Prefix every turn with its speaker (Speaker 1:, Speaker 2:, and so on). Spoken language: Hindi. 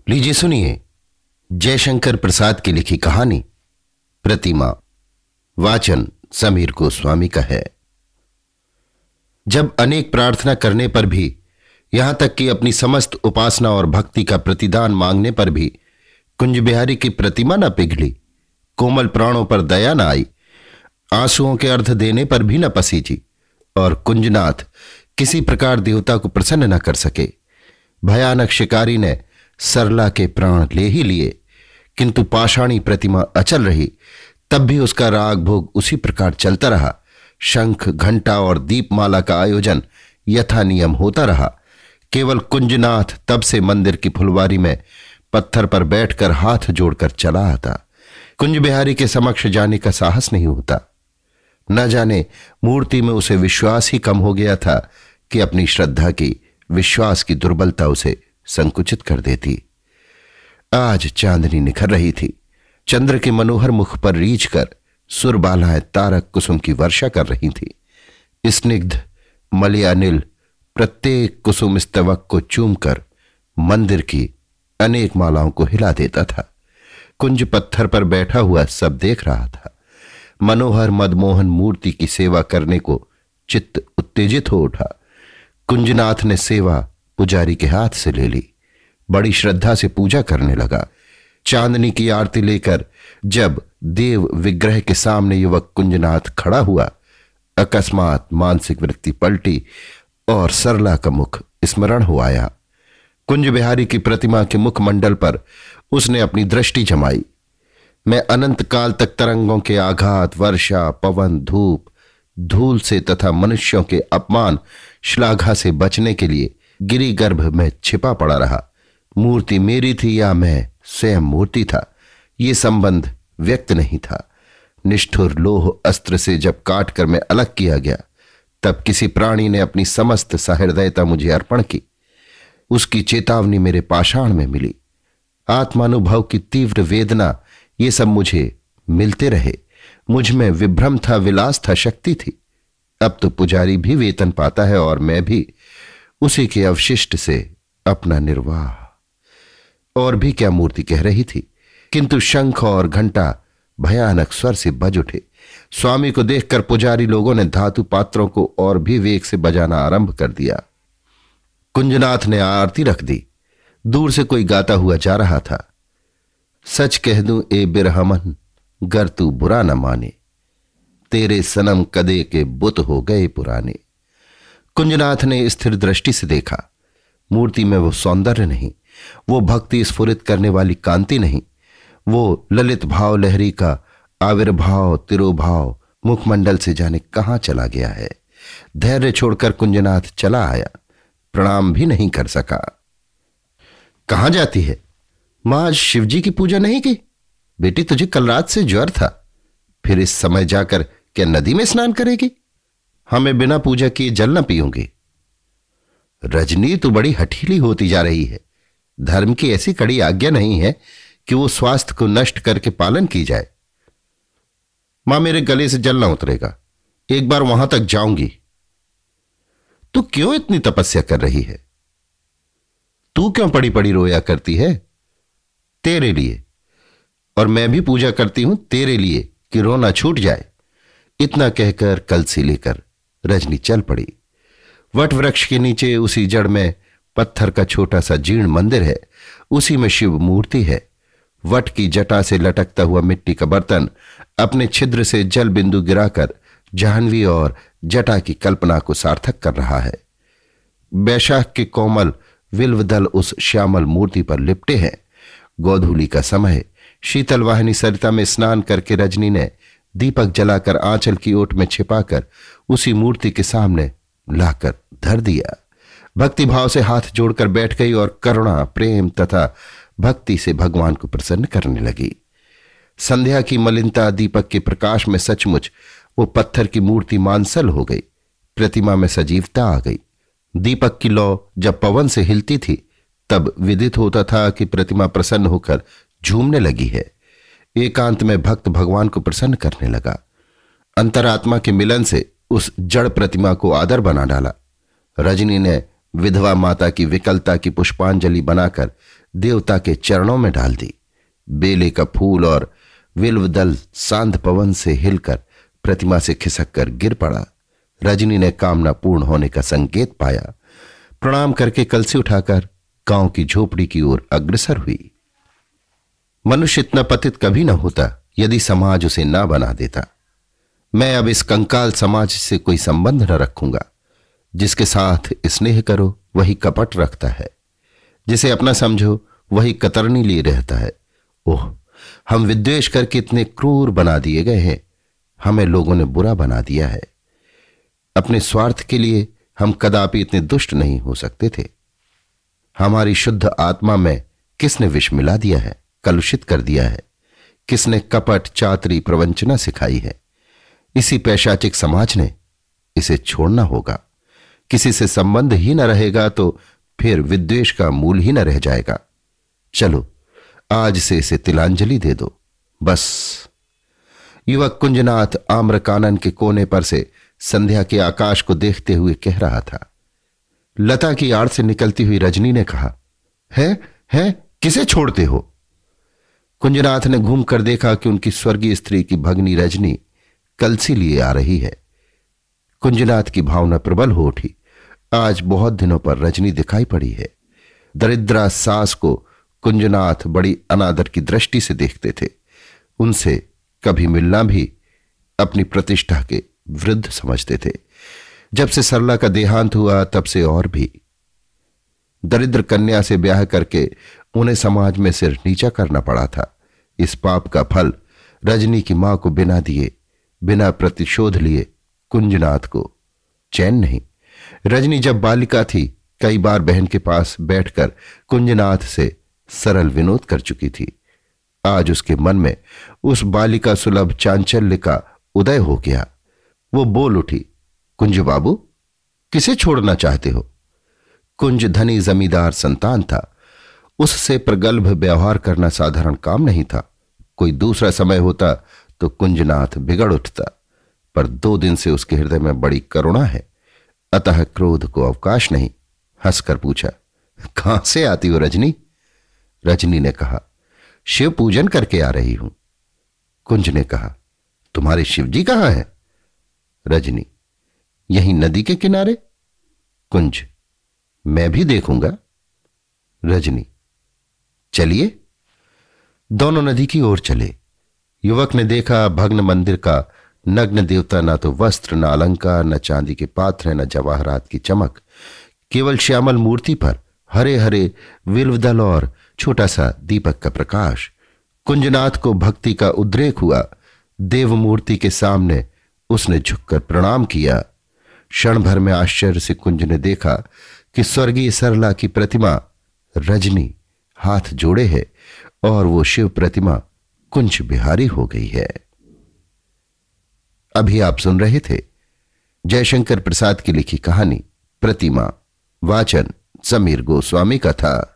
Speaker 1: लीजिए सुनिए जयशंकर प्रसाद की लिखी कहानी प्रतिमा। वाचन समीर गोस्वामी का है। जब अनेक प्रार्थना करने पर भी, यहां तक कि अपनी समस्त उपासना और भक्ति का प्रतिदान मांगने पर भी कुंज बिहारी की प्रतिमा न पिघली, कोमल प्राणों पर दया न आई, आंसुओं के अर्ध देने पर भी न पसीजी और कुंजनाथ किसी प्रकार देवता को प्रसन्न न कर सके। भयानक शिकारी ने सरला के प्राण ले ही लिए, किंतु पाषाणी प्रतिमा अचल रही। तब भी उसका राग भोग उसी प्रकार चलता रहा। शंख, घंटा और दीपमाला का आयोजन यथा नियम होता रहा। केवल कुंजनाथ तब से मंदिर की फुलवारी में पत्थर पर बैठकर हाथ जोड़कर चला आता। कुंज बिहारी के समक्ष जाने का साहस नहीं होता। न जाने मूर्ति में उसे विश्वास ही कम हो गया था कि अपनी श्रद्धा की, विश्वास की दुर्बलता उसे संकुचित कर देती। आज चांदनी निखर रही थी। चंद्र के मनोहर मुख पर रीझ कर सुरबालाएं तारक कुसुम की वर्षा कर रही थी। स्निग्ध मलयानिल प्रत्येक कुसुम स्तवक को चूमकर मंदिर की अनेक मालाओं को हिला देता था। कुंज पत्थर पर बैठा हुआ सब देख रहा था। मनोहर मदमोहन मूर्ति की सेवा करने को चित्त उत्तेजित हो उठा। कुंजनाथ ने सेवा पुजारी के हाथ से ले ली। बड़ी श्रद्धा से पूजा करने लगा। चांदनी की आरती लेकर जब देव विग्रह के सामने युवक कुंजनाथ खड़ा हुआ, अकस्मात मानसिक वृत्ति पलटी और सरला का मुख स्मरण हो आया। कुंज बिहारी की प्रतिमा के मुखमंडल पर उसने अपनी दृष्टि जमाई। मैं अनंत काल तक तरंगों के आघात, वर्षा, पवन, धूप, धूल से तथा मनुष्यों के अपमान, श्लाघा से बचने के लिए गिरी गर्भ में छिपा पड़ा रहा। मूर्ति मेरी थी या मैं स्वयं मूर्ति था, ये संबंध व्यक्त नहीं था। निष्ठुर लोह अस्त्र से जब काट कर मैं अलग किया गया, तब किसी प्राणी ने अपनी समस्त सहृदयता मुझे अर्पण की। उसकी चेतावनी मेरे पाषाण में मिली। आत्मानुभव की तीव्र वेदना, ये सब मुझे मिलते रहे। मुझ में विभ्रम था, विलास था, शक्ति थी। अब तो पुजारी भी वेतन पाता है और मैं भी उसी के अवशिष्ट से अपना निर्वाह। और भी क्या मूर्ति कह रही थी, किंतु शंख और घंटा भयानक स्वर से बज उठे। स्वामी को देखकर पुजारी लोगों ने धातु पात्रों को और भी वेग से बजाना आरंभ कर दिया। कुंजनाथ ने आरती रख दी। दूर से कोई गाता हुआ जा रहा था। सच कह दूं ए बिरहमन, गर तू बुरा न माने, तेरे सनम कदे के बुत हो गए पुराने। कुंजनाथ ने स्थिर दृष्टि से देखा। मूर्ति में वो सौंदर्य नहीं, वो भक्ति स्फुरित करने वाली कांति नहीं, वो ललित भाव लहरी का आविर्भाव, तिरोभाव मुखमंडल से जाने कहां चला गया है। धैर्य छोड़कर कुंजनाथ चला आया। प्रणाम भी नहीं कर सका। कहां जाती है मां? आज शिवजी की पूजा नहीं की? बेटी तुझे कल रात से ज्वर था, फिर इस समय जाकर क्या नदी में स्नान करेगी? हमें बिना पूजा किए जल न पीऊंगी। रजनी तू बड़ी हठीली होती जा रही है। धर्म की ऐसी कड़ी आज्ञा नहीं है कि वो स्वास्थ्य को नष्ट करके पालन की जाए। मां मेरे गले से जल न उतरेगा, एक बार वहां तक जाऊंगी। तू क्यों इतनी तपस्या कर रही है? तू क्यों पड़ी पड़ी रोया करती है? तेरे लिए। और मैं भी पूजा करती हूं तेरे लिए कि रोना छूट जाए। इतना कहकर कलसी लेकर रजनी चल पड़ी। वट वृक्ष के नीचे उसी जड़ में पत्थर का छोटा सा जीर्ण मंदिर है। उसी में शिव मूर्ति है। वट की जटा से लटकता हुआ मिट्टी का बर्तन अपने छिद्र से जल बिंदु गिराकर जाह्नवी और जटा की कल्पना को सार्थक कर रहा है। बैशाख के कोमल विल्वदल उस श्यामल मूर्ति पर लिपटे हैं। गोधूली का समय। शीतल वाहिनी सरिता में स्नान करके रजनी ने दीपक जलाकर आंचल की ओट में छिपाकर उसी मूर्ति के सामने लाकर धर दिया। भक्ति भाव से हाथ जोड़कर बैठ गई और करुणा, प्रेम तथा भक्ति से भगवान को प्रसन्न करने लगी। संध्या की मलिनता दीपक के प्रकाश में सचमुच वो पत्थर की मूर्ति मांसल हो गई। प्रतिमा में सजीवता आ गई। दीपक की लौ जब पवन से हिलती थी, तब विदित होता था कि प्रतिमा प्रसन्न होकर झूमने लगी है। एकांत में भक्त भगवान को प्रसन्न करने लगा। अंतरात्मा के मिलन से उस जड़ प्रतिमा को आदर बना डाला। रजनी ने विधवा माता की विकलता की पुष्पांजलि बनाकर देवता के चरणों में डाल दी। बेले का फूल और विल्वदल सांध पवन से हिलकर प्रतिमा से खिसक कर गिर पड़ा। रजनी ने कामना पूर्ण होने का संकेत पाया। प्रणाम करके कलसी उठाकर गांव की झोपड़ी की ओर अग्रसर हुई। मनुष्य इतना पतित कभी न होता यदि समाज उसे ना बना देता। मैं अब इस कंकाल समाज से कोई संबंध न रखूंगा। जिसके साथ स्नेह करो वही कपट रखता है, जिसे अपना समझो वही कतरनी लिए रहता है। ओह, हम विद्वेष करके इतने क्रूर बना दिए गए हैं। हमें लोगों ने बुरा बना दिया है। अपने स्वार्थ के लिए हम कदापि इतने दुष्ट नहीं हो सकते थे। हमारी शुद्ध आत्मा में किसने विष मिला दिया है, कलुषित कर दिया है? किसने कपट, चातरी, प्रवंचना सिखाई है? इसी पैशाचिक समाज ने। इसे छोड़ना होगा। किसी से संबंध ही न रहेगा तो फिर विद्वेष का मूल ही न रह जाएगा। चलो आज से इसे तिलांजलि दे दो, बस। युवक कुंजनाथ आम्रकानन के कोने पर से संध्या के आकाश को देखते हुए कह रहा था। लता की आड़ से निकलती हुई रजनी ने कहा, है किसे छोड़ते हो? कुंजनाथ ने घूम कर देखा कि उनकी स्वर्गीय स्त्री की भगनी रजनी कलसी लिए आ रही है। कुंजनाथ की भावना प्रबल हो उठी। आज बहुत दिनों पर रजनी दिखाई पड़ी है। दरिद्रा सास को कुंजनाथ बड़ी अनादर की दृष्टि से देखते थे। उनसे कभी मिलना भी अपनी प्रतिष्ठा के विरुद्ध समझते थे। जब से सरला का देहांत हुआ तब से और भी। दरिद्र कन्या से ब्याह करके उन्हें समाज में सिर नीचा करना पड़ा था। इस पाप का फल रजनी की मां को बिना दिए, बिना प्रतिशोध लिए कुंजनाथ को चैन नहीं। रजनी जब बालिका थी कई बार बहन के पास बैठकर कुंजनाथ से सरल विनोद कर चुकी थी। आज उसके मन में उस बालिका सुलभ चांचल्य का उदय हो गया। वो बोल उठी, कुंज बाबू, किसे छोड़ना चाहते हो? कुंज धनी जमींदार संतान था। उससे प्रगल्भ व्यवहार करना साधारण काम नहीं था। कोई दूसरा समय होता तो कुंजनाथ बिगड़ उठता, पर 2 दिन से उसके हृदय में बड़ी करुणा है, अतः क्रोध को अवकाश नहीं। हंसकर पूछा, कहां से आती हो रजनी? रजनी ने कहा, शिव पूजन करके आ रही हूं। कुंज ने कहा, तुम्हारे शिवजी कहां हैं? रजनी, यहीं नदी के किनारे। कुंज, मैं भी देखूंगा। रजनी, चलिए। दोनों नदी की ओर चले। युवक ने देखा भग्न मंदिर का नग्न देवता न तो वस्त्र, न अलंकार, न चांदी के पात्र, न जवाहरात की चमक। केवल श्यामल मूर्ति पर हरे हरे विल्वदल और छोटा सा दीपक का प्रकाश। कुंजनाथ को भक्ति का उद्रेक हुआ। देव मूर्ति के सामने उसने झुककर प्रणाम किया। क्षण भर में आश्चर्य से कुंज ने देखा कि स्वर्गीय सरला की प्रतिमा रजनी हाथ जोड़े है और वो शिव प्रतिमा कुंज बिहारी हो गई है। अभी आप सुन रहे थे जयशंकर प्रसाद की लिखी कहानी प्रतिमा। वाचन समीर गोस्वामी का था।